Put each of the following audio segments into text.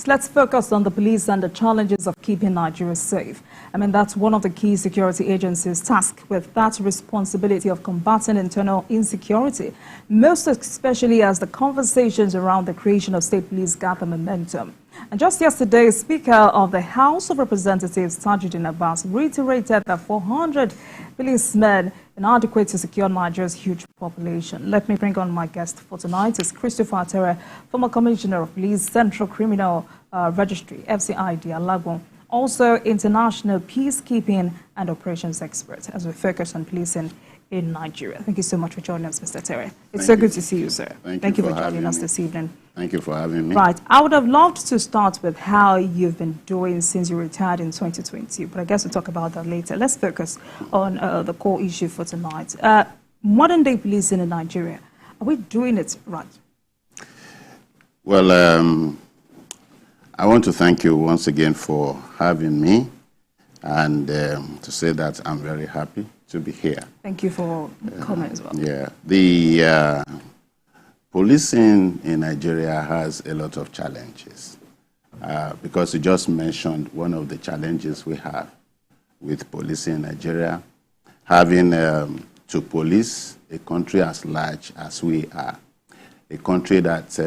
let's focus on the police and the challenges of keeping Nigeria safe. I mean, that's one of the key security agencies tasked with that responsibility of combating internal insecurity, most especially as the conversations around the creation of state police gather momentum. And just yesterday, Speaker of the House of Representatives, Tajuddin Abbas, reiterated that 400 policemen inadequate to secure Nigeria's huge population. Let me bring on my guest for tonight. It's Christopher Tere, former Commissioner of Police, Central Criminal Registry, FCID, Alagbon, also international peacekeeping and operations expert, as we focus on policing in Nigeria. Thank you so much for joining us, Mr. Tere. It's so good to see you, sir. Thank you for joining us this evening. Thank you for having me. Right. I would have loved to start with how you've been doing since you retired in 2020, but I guess we'll talk about that later. Let's focus on the core issue for tonight. Modern-day policing in Nigeria, are we doing it right? Well, I want to thank you once again for having me and to say that I'm very happy to be here. Thank you for coming as well. Yeah. The policing in Nigeria has a lot of challenges because you just mentioned one of the challenges we have with policing in Nigeria, having to police a country as large as we are, a country that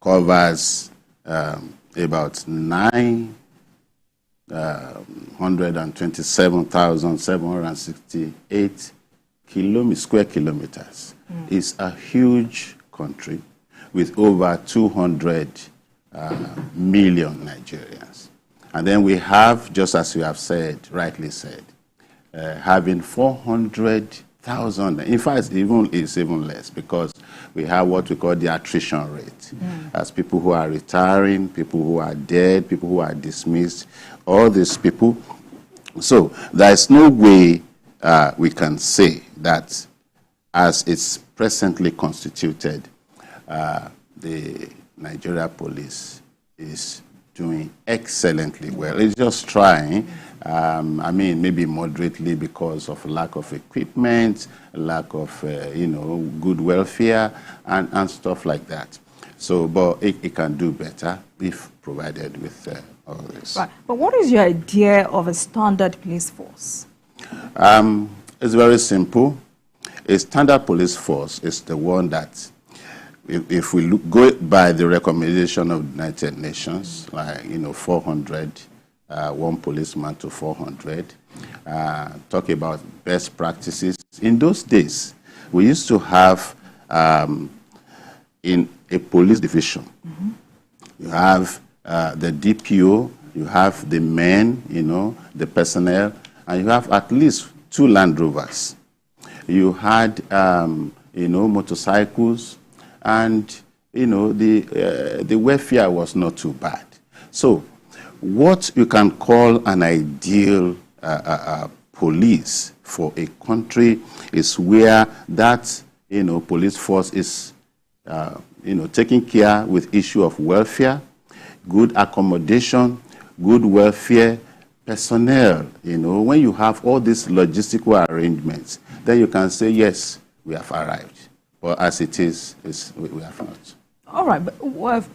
covers about 927,768 square kilometers. It's a huge country with over 200 million Nigerians. And then we have, just as you have said, rightly said, having 400,000, in fact, it's even less because we have what we call the attrition rate. As people who are retiring, people who are dead, people who are dismissed, all these people. So there's no way we can say that as it's presently constituted, the Nigeria police is doing excellently well. It's just trying. I mean, maybe moderately because of lack of equipment, lack of, good welfare and stuff like that. So, but it can do better if provided with all this. Right. But what is your idea of a standard police force? It's very simple. A standard police force is the one that, if we go by the recommendation of the United Nations, like, 400, one policeman to 400, talk about best practices. In those days, we used to have, in a police division, you have the DPO, you have the men, the personnel, and you have at least 2 Land Rovers. You had, motorcycles, and, the welfare was not too bad. So what you can call an ideal police for a country is where that, police force is, taking care with issue of welfare, good accommodation, good welfare, personnel. When you have all these logistical arrangements, then you can say, yes, we have arrived. But as it is we have not. All right, but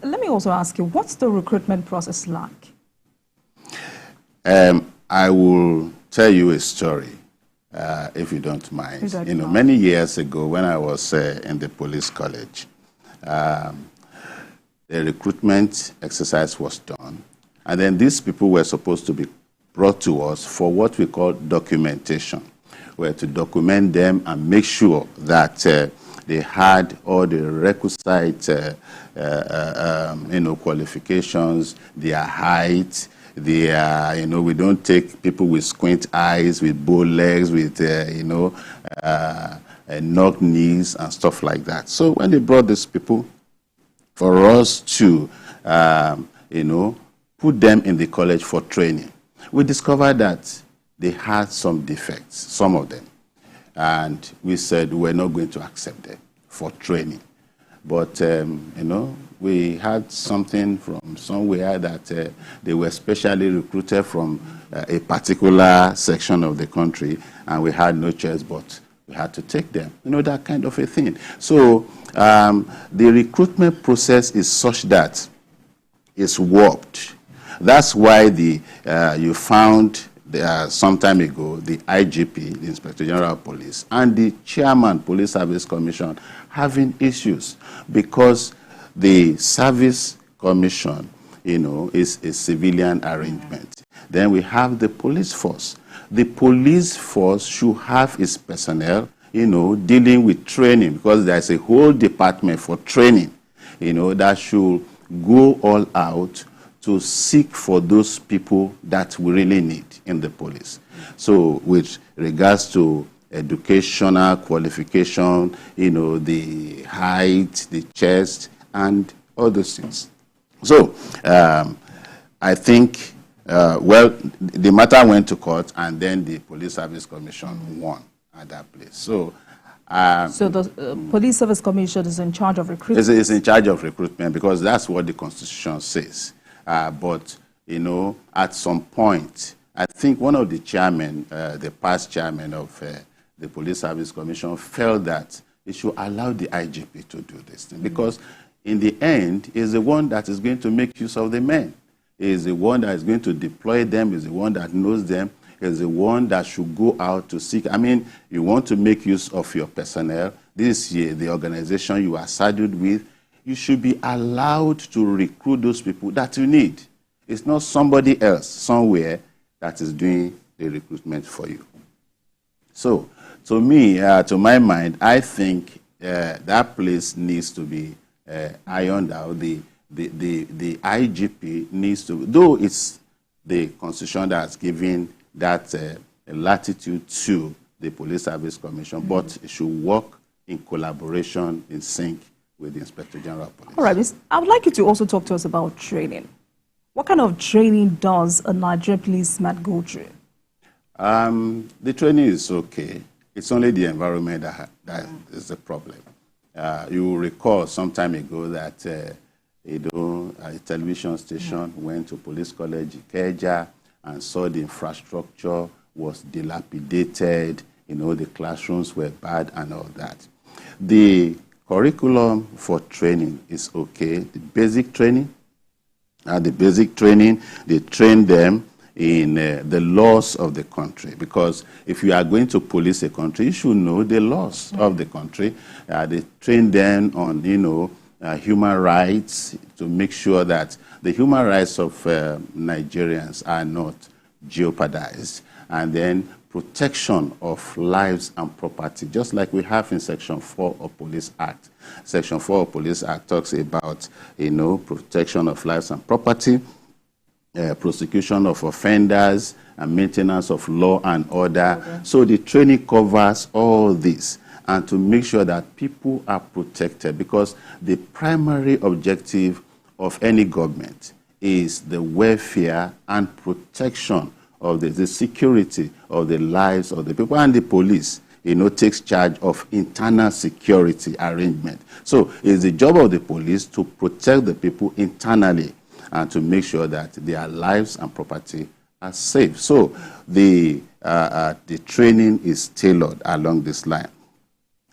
let me also ask you, what's the recruitment process like? I will tell you a story, if you don't mind. Many years ago, when I was in the police college, the recruitment exercise was done, and then these people were supposed to be brought to us for what we call documentation. We had to document them and make sure that they had all the requisite, qualifications, their height, their, we don't take people with squint eyes, with bow legs, with, knock knees and stuff like that. So when they brought these people, for us to, put them in the college for training, we discovered that they had some defects, some of them. And we said we're not going to accept them for training. But, we had something from somewhere that they were specially recruited from a particular section of the country, and we had no choice but we had to take them, that kind of a thing. So the recruitment process is such that is warped. That's why you found some time ago the IGP, the Inspector General of Police, and the Chairman, Police Service Commission having issues because the Service Commission, is a civilian arrangement. Then we have the police force. The police force should have its personnel, dealing with training, because there's a whole department for training, that should go all out to seek for those people that we really need in the police. So with regards to educational qualification, the height, the chest, and all those things. So I think, the matter went to court, and then the Police Service Commission won at that place. So the Police Service Commission is in charge of recruitment? It's in charge of recruitment because that's what the Constitution says. But, at some point, I think one of the chairmen, the past chairman of the Police Service Commission, felt that it should allow the IGP to do this thing because in the end, is the one that is going to make use of the men. Is the one that is going to deploy them, is the one that knows them, is the one that should go out to seek. I mean, you want to make use of your personnel. This year, the organization you are saddled with, you should be allowed to recruit those people that you need. It's not somebody else somewhere that is doing the recruitment for you. So, to me, to my mind, I think that place needs to be ironed out. The IGP needs to, though it's the Constitution that's giving that latitude to the Police Service Commission, but it should work in collaboration, in sync with the Inspector General of Police. All right, Miss, I would like you to also talk to us about training. What kind of training does a Nigerian policeman go through? The training is okay. It's only the environment that is the problem. You will recall some time ago that a television station went to Police College Ikeja and saw the infrastructure was dilapidated. The classrooms were bad and all that. The curriculum for training is okay. The basic training, they train them in the laws of the country. Because if you are going to police a country, you should know the laws of the country. They train them on, human rights to make sure that the human rights of Nigerians are not jeopardized. And then protection of lives and property, just like we have in Section 4 of Police Act. Section 4 of Police Act talks about, protection of lives and property, prosecution of offenders, and maintenance of law and order. Okay. So the training covers all this, and to make sure that people are protected, because the primary objective of any government is the welfare and protection of the security of the lives of the people, and the police, takes charge of internal security arrangement. So it's the job of the police to protect the people internally and to make sure that their lives and property are safe. So the training is tailored along this line.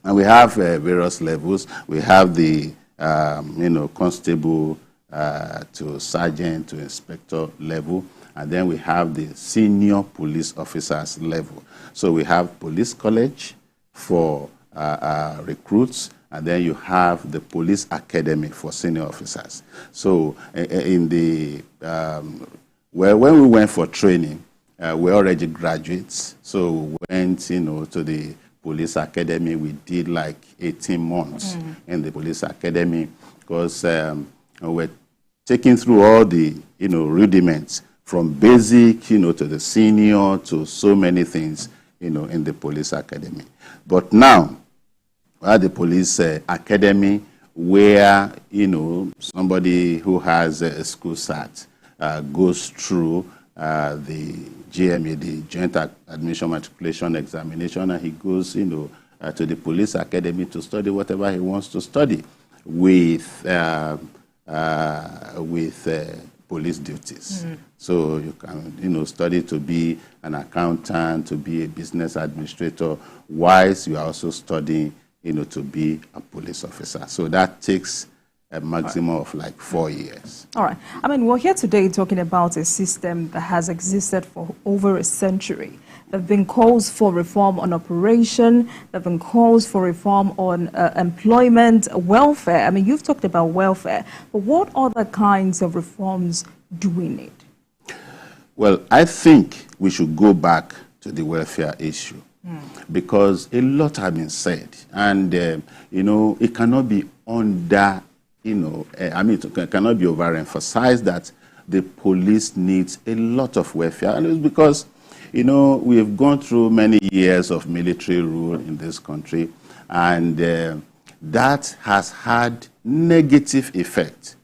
And we have various levels. We have the, constable to sergeant to inspector level. And then we have the senior police officers level. So we have police college for recruits, and then you have the police academy for senior officers. So in the, when we went for training, we're already graduates. So we went, to the police academy. We did like 18 months in the police academy because we're taking through all the, rudiments from basic, to the senior, to so many things, in the police academy. But now, at the police academy, where, somebody who has a school cert goes through the GMA, the Joint Admission Matriculation Examination, and he goes, to the police academy to study whatever he wants to study with police duties. So you can, study to be an accountant, to be a business administrator, whilst you are also studying, to be a police officer. So that takes a maximum of like 4 years. All right. I mean, we're here today talking about a system that has existed for over a century. There have been calls for reform on operation. There have been calls for reform on employment, welfare. I mean, you've talked about welfare, but what other kinds of reforms do we need? Well, I think we should go back to the welfare issue because a lot has been said, and it cannot be it cannot be overemphasized that the police needs a lot of welfare, and it's because we have gone through many years of military rule in this country, and that has had negative effect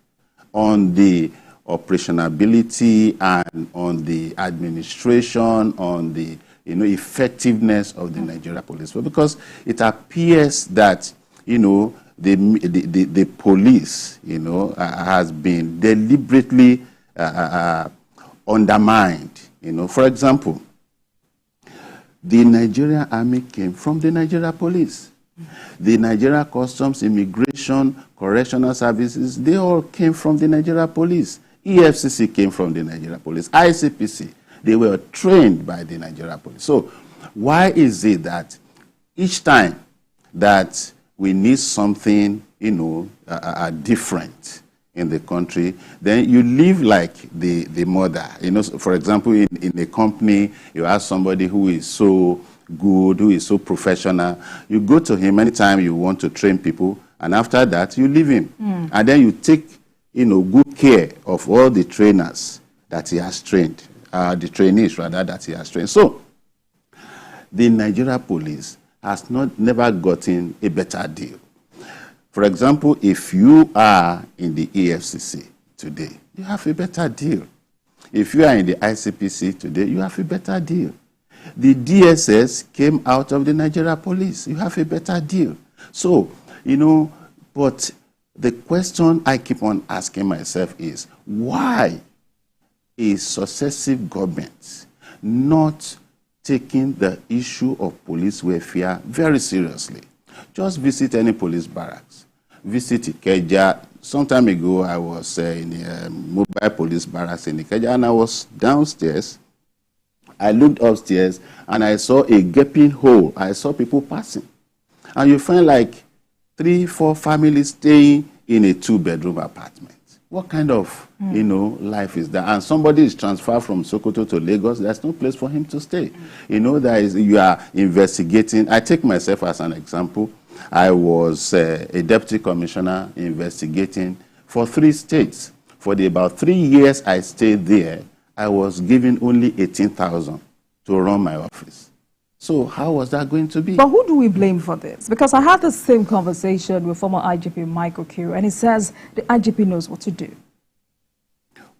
on the operationability and on the administration, on the effectiveness of the Nigeria police. But because it appears that the police has been deliberately undermined. For example, the Nigerian Army came from the Nigeria Police. The Nigeria Customs, Immigration, Correctional Services, they all came from the Nigeria Police. EFCC came from the Nigeria Police. ICPC, they were trained by the Nigeria Police. So why is it that each time that we need something, different in the country, then you live like the mother. For example, in a company, you have somebody who is so good, who is so professional. You go to him anytime you want to train people, and after that, you leave him. And then you take, good care of all the trainers that he has trained, the trainees, rather, that he has trained. So, the Nigeria Police has never gotten a better deal. For example, if you are in the EFCC today, you have a better deal. If you are in the ICPC today, you have a better deal. The DSS came out of the Nigeria Police. You have a better deal. So, but the question I keep on asking myself is, why is successive governments not taking the issue of police welfare very seriously? Just visit any police barracks. Visit Ikeja. Some time ago, I was in a mobile police barracks in Ikeja, and I was downstairs. I looked upstairs, and I saw a gaping hole. I saw people passing. And you find like 3-4 families staying in a 2-bedroom apartment. What kind of, life is that? And somebody is transferred from Sokoto to Lagos. There's no place for him to stay. You are investigating. I take myself as an example. I was a deputy commissioner investigating for 3 states. For the about 3 years I stayed there, I was given only 18,000 to run my office. So how was that going to be? But who do we blame for this? Because I had the same conversation with former IGP Michael Q, and he says the IGP knows what to do.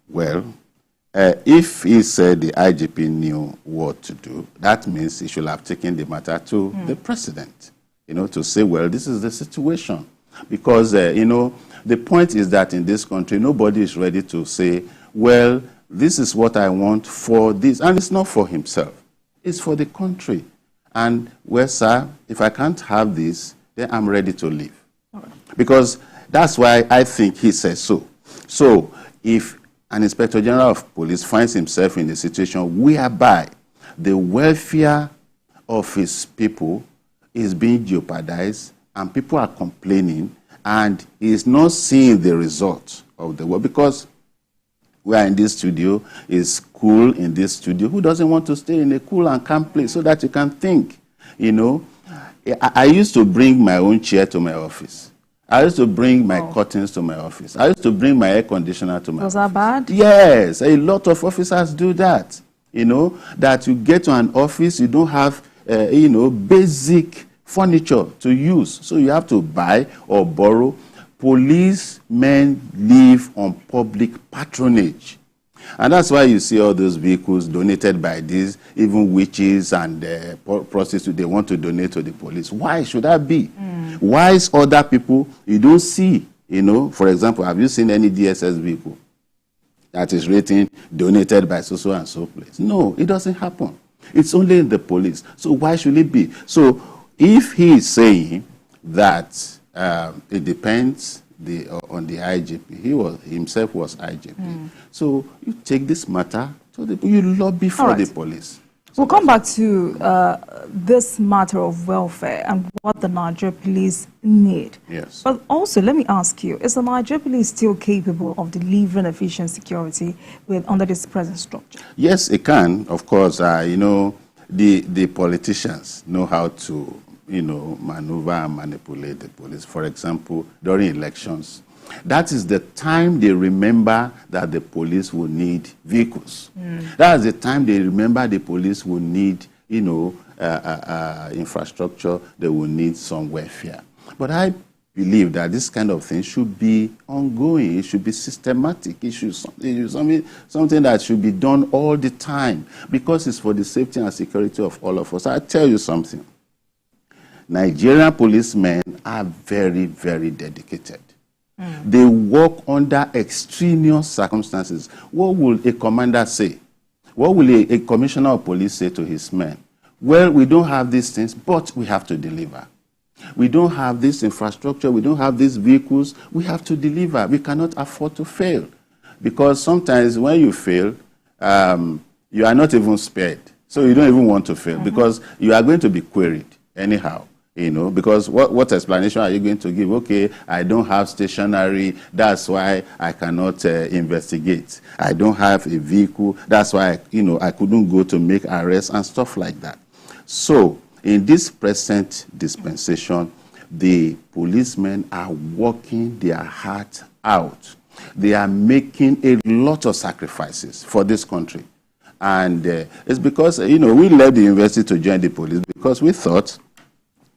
Well, if he said the IGP knew what to do, that means he should have taken the matter to the president, to say, well, this is the situation. Because, the point is that in this country, nobody is ready to say, well, this is what I want for this. And it's not for himself. It's for the country. And, well, sir, if I can't have this, then I'm ready to leave. Because that's why I think he says so. So if an Inspector General of Police finds himself in a situation whereby the welfare of his people is being jeopardized and people are complaining and he is not seeing the result of the work, because we are in this studio, it's cool in this studio. Who doesn't want to stay in a cool and calm place so that you can think? I used to bring my own chair to my office. I used to bring my curtains to my office. I used to bring my air conditioner to my office. Was that bad? Yes, a lot of officers do that. That you get to an office, you don't have, basic furniture to use. So you have to buy or borrow. Policemen live on public patronage. And that's why you see all those vehicles donated by these, even witches and prostitutes, they want to donate to the police. Why should that be? Why is other people, you don't see, for example, have you seen any DSS vehicle that is written, donated by so and so place? No, it doesn't happen. It's only in the police. So why should it be? So if he is saying that it depends, on the IGP. He himself was IGP. So you take this matter to the, you lobby for the police. We'll come back to this matter of welfare and what the Nigeria police need. Yes. But also, let me ask you, is the Nigeria police still capable of delivering efficient security under this present structure? Yes, it can. Of course, you know, the politicians know how to, you know, maneuver and manipulate the police. For example, during elections, that is the time they remember that the police will need vehicles. That is the time they remember the police will need, you know, infrastructure, they will need some welfare. But I believe that this kind of thing should be ongoing. It should be systematic. It should something that should be done all the time because it's for the safety and security of all of us. I tell you something. Nigerian policemen are very, very dedicated. They work under extraneous circumstances. What will a commander say? What will a commissioner of police say to his men? Well, we don't have these things, but we have to deliver. We don't have this infrastructure. We don't have these vehicles. We have to deliver. We cannot afford to fail. Because sometimes when you fail, you are not even spared. So you don't even want to fail because you are going to be queried anyhow. You know, because what explanation are you going to give? Okay, I don't have stationery, that's why I cannot investigate. I don't have a vehicle, that's why, you know, I couldn't go to make arrests and stuff like that. So, in this present dispensation, the policemen are working their heart out. They are making a lot of sacrifices for this country. And it's because, you know, we left the university to join the police because we thought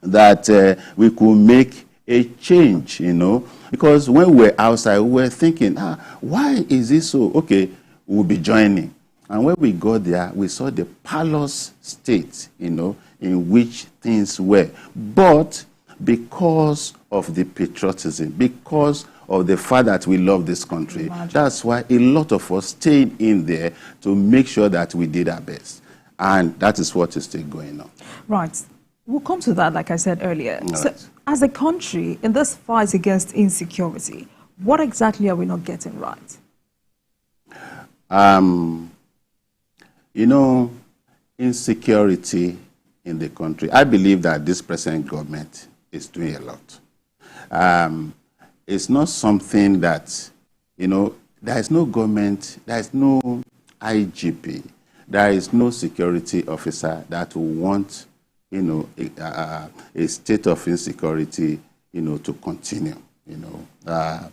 that we could make a change, you know, because when we were outside, we were thinking, why is it so? Okay, we'll be joining. And when we got there, we saw the parlous state, you know, in which things were. But because of the patriotism, because of the fact that we love this country, that's why a lot of us stayed in there to make sure that we did our best. And that is what is still going on. Right. We'll come to that, like I said earlier. Right. So, as a country, in this fight against insecurity, what exactly are we not getting right? You know, insecurity in the country, I believe that this present government is doing a lot. It's not something that, you know, there is no government, there is no IGP, there is no security officer that will want, you know, a state of insecurity, you know, to continue, you know.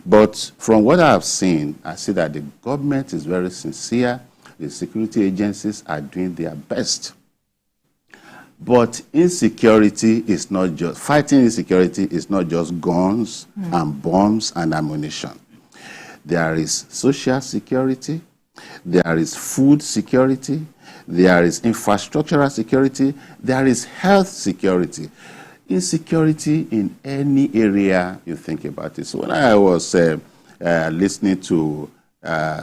But from what I have seen, I see that the government is very sincere. The security agencies are doing their best. But insecurity is not just, fighting insecurity is not just guns and bombs and ammunition. There is social security, there is food security, there is infrastructural security, there is health security. Insecurity in any area you think about it. So when I was listening to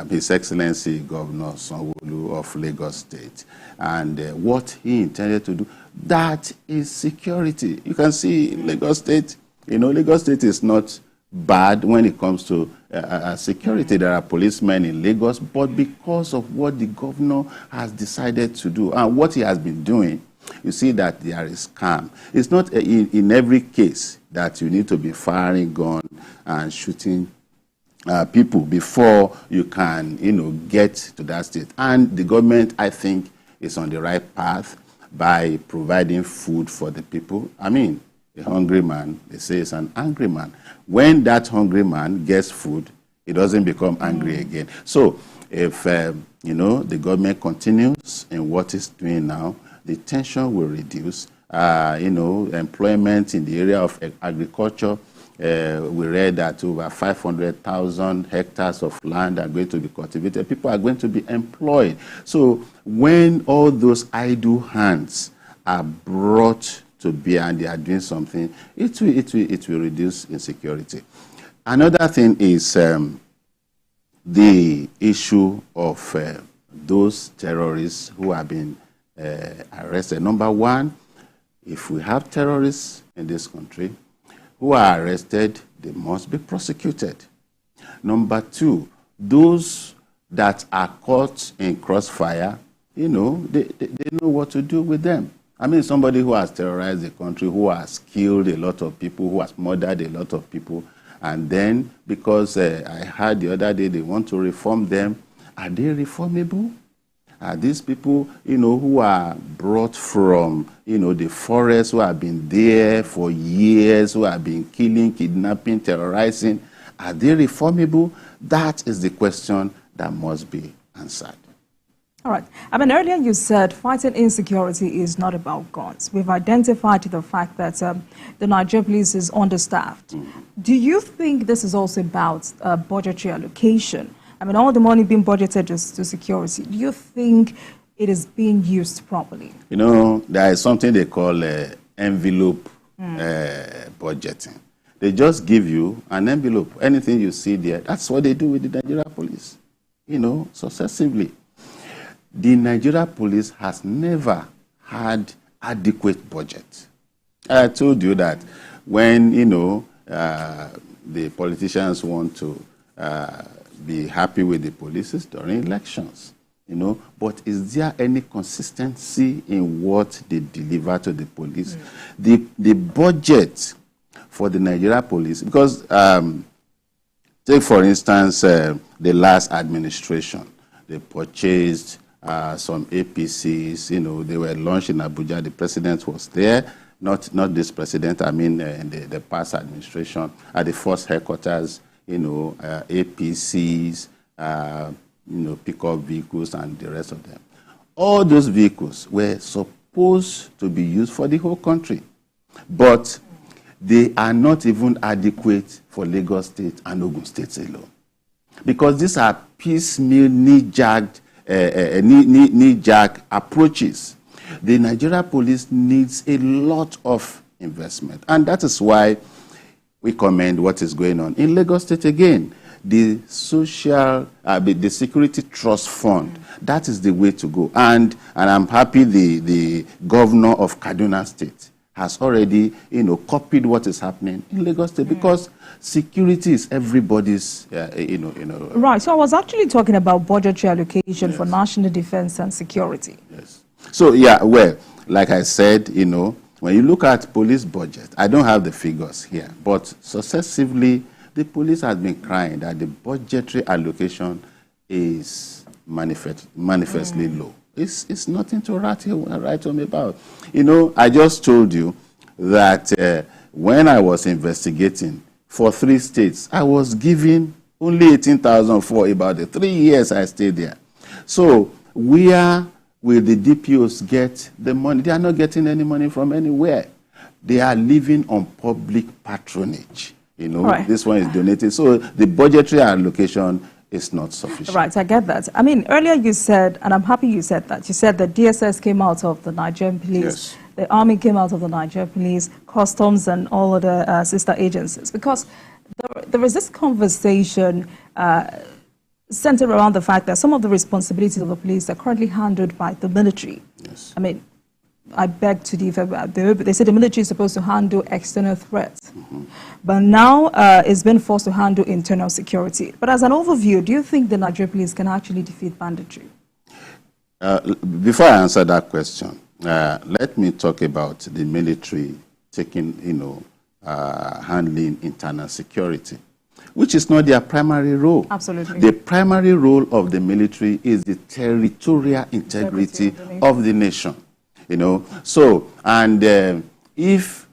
His Excellency Governor Sanwo-Olu of Lagos State and what he intended to do, that is security. You can see in Lagos State, you know, Lagos State is not bad when it comes to security. There are policemen in Lagos, but because of what the governor has decided to do and what he has been doing, you see that there is calm. It's not in every case that you need to be firing gun and shooting people before you can, you know, get to that state. And the government, I think, is on the right path by providing food for the people. I mean, a hungry man, they say, is an angry man. When that hungry man gets food, he doesn't become angry again. So if, you know, the government continues in what it's doing now, the tension will reduce. You know, employment in the area of agriculture, we read that over 500,000 hectares of land are going to be cultivated. People are going to be employed. So when all those idle hands are brought to bear and they are doing something, it will reduce insecurity. Another thing is the issue of those terrorists who have been arrested. Number one, if we have terrorists in this country who are arrested, they must be prosecuted. Number two, those that are caught in crossfire, they know what to do with them. I mean, somebody who has terrorized the country, who has killed a lot of people, who has murdered a lot of people, and then because I heard the other day they want to reform them, are they reformable? Are these people, who are brought from, the forest, who have been there for years, who have been killing, kidnapping, terrorizing, are they reformable? That is the question that must be answered. All right. I mean, earlier you said fighting insecurity is not about guns. We've identified the fact that the Nigerian police is understaffed. Mm-hmm. Do you think this is also about budgetary allocation? I mean, all the money being budgeted to security, do you think it is being used properly? There is something they call envelope budgeting. They just give you an envelope. Anything you see there, that's what they do with the Nigeria police, successively. The Nigeria police has never had adequate budget. I told you that when, the politicians want to be happy with the police during elections, but is there any consistency in what they deliver to the police? The budget for the Nigeria police, because take for instance the last administration, they purchased some APCs, they were launched in Abuja, the president was there, not this president, I mean in the past administration, at the first headquarters, APCs, pickup vehicles and the rest of them. All those vehicles were supposed to be used for the whole country, but they are not even adequate for Lagos State and Ogun State alone. Because these are piecemeal, knee-jerk approaches. The Nigeria police needs a lot of investment, and that is why we commend what is going on in Lagos State again. The the Security Trust Fund, that is the way to go. And I'm happy the governor of Kaduna State has already, copied what is happening in Lagos State, because security is everybody's, Right. So I was actually talking about budgetary allocation for national defense and security. Yes. So, well, like I said, when you look at police budget, I don't have the figures here, but successively, the police has been crying that the budgetary allocation is manifestly low. It's nothing to write home about. I just told you that when I was investigating for 3 states, I was given only 18,000 for about the 3 years I stayed there. So where will the DPOs get the money? They are not getting any money from anywhere. They are living on public patronage. Right. This one is donated. So the budgetary allocation is not sufficient. Right, I get that. I mean, earlier you said, and I'm happy you said that, you said that DSS came out of the Nigerian police, yes. The army came out of the Nigerian police, customs and all of the sister agencies. Because there is this conversation centered around the fact that some of the responsibilities of the police are currently handled by the military. Yes. I mean, I beg to differ. They say the military is supposed to handle external threats, but now it's been forced to handle internal security. But as an overview, do you think the Nigerian police can actually defeat banditry? Before I answer that question, let me talk about the military taking, handling internal security, which is not their primary role. Absolutely. The primary role of the military is the territorial integrity of the nation. So, and if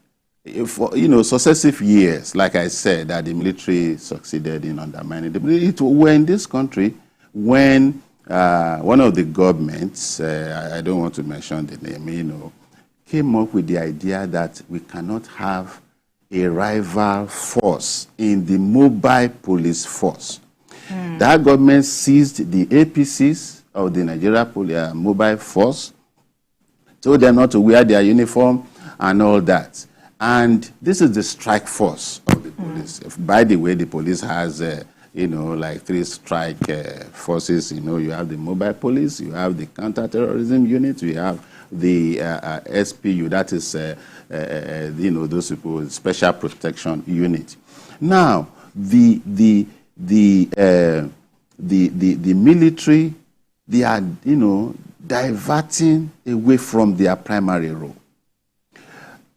successive years, like I said, that the military succeeded in undermining the military, we're in this country when one of the governments, I don't want to mention the name, came up with the idea that we cannot have a rival force in the mobile police force. That government seized the APCs of the Nigeria mobile force, told them not to wear their uniform and all that. And this is the strike force of the police. By the way, the police has, like 3 strike forces. You have the mobile police, you have the counter-terrorism unit, you have the SPU, that is, those people, Special Protection Unit. Now, the military, they are, diverting away from their primary role.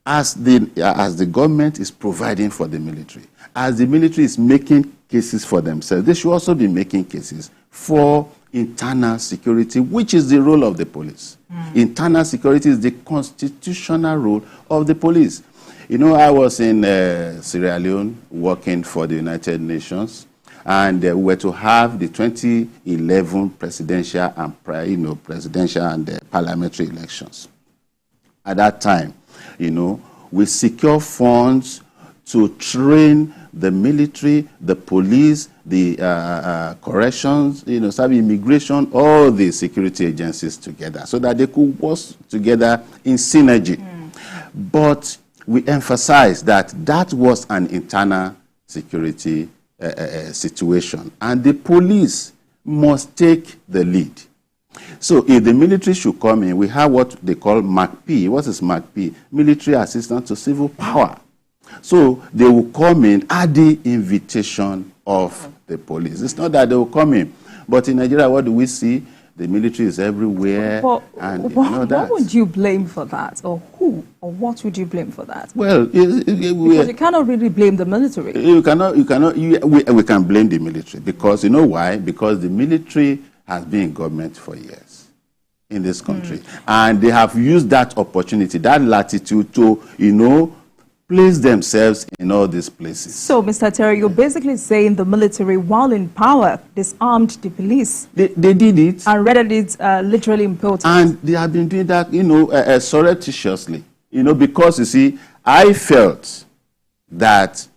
As the government is providing for the military, as the military is making cases for themselves, they should also be making cases for internal security, which is the role of the police. Internal security is the constitutional role of the police. I was in Sierra Leone working for the United Nations, and we were to have the 2011 presidential and parliamentary elections. At that time, we secure funds to train the military, the police, the corrections, immigration, all the security agencies together so that they could work together in synergy. But we emphasize that was an internal security situation, and the police must take the lead. So if the military should come in, we have what they call MACP. What is MACP? Military Assistance to Civil Power. So they will come in at the invitation of the police. It's not that they will come in. But in Nigeria, what do we see? The military is everywhere. What would you blame for that? Or who? Or what would you blame for that? Well, because you cannot really blame the military. We can blame the military. Because, you know why? Because the military has been in government for years in this country. And they have used that opportunity, that latitude to, place themselves in all these places. So, Mr. Terry, you're basically saying the military, while in power, disarmed the police. They did it. And rendered it literally impotent. And they have been doing that, surreptitiously. Because, you see, I felt that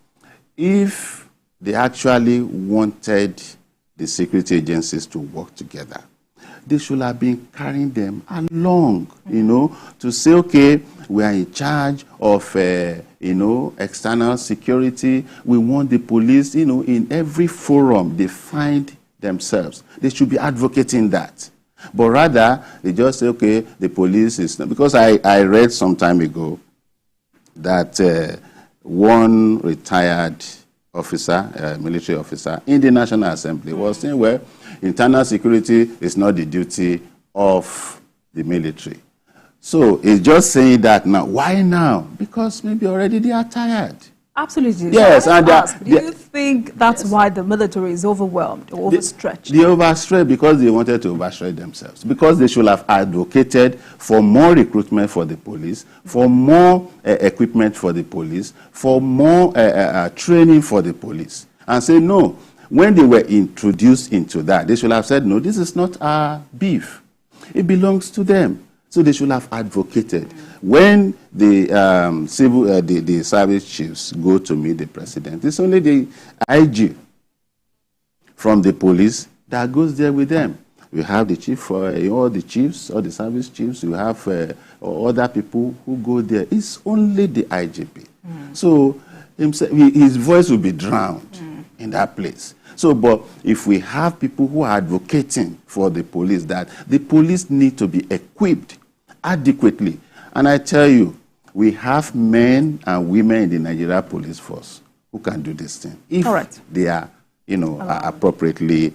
if they actually wanted the security agencies to work together, they should have been carrying them along, to say, okay, we are in charge of, external security. We want the police, in every forum they find themselves. They should be advocating that. But rather, they just say, okay, the police is... Because I read some time ago that one retired officer, military officer, in the National Assembly was saying, well, internal security is not the duty of the military. So it's just saying that now. Why now? Because maybe already they are tired. Absolutely. Yes. So do you think that's why the military is overwhelmed or overstretched? They overstretched because they wanted to overstretch themselves. Because they should have advocated for more recruitment for the police, for more equipment for the police, for more training for the police. And say, no, when they were introduced into that, they should have said, no, this is not our beef. It belongs to them. So they should have advocated. When the the service chiefs go to meet the president, it's only the IG from the police that goes there with them. We have the chief, all the chiefs, all the service chiefs. We have other people who go there. It's only the IGP. So his voice will be drowned in that place. So, but if we have people who are advocating for the police, that the police need to be equipped adequately. And I tell you, we have men and women in the Nigeria police force who can do this thing if they are, appropriately,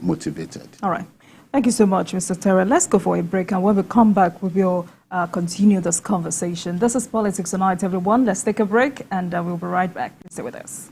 motivated. All right. Thank you so much, Mr. Terra. Let's go for a break, and when we come back, we will continue this conversation. This is Politics Tonight, everyone. Let's take a break, and we'll be right back. Stay with us.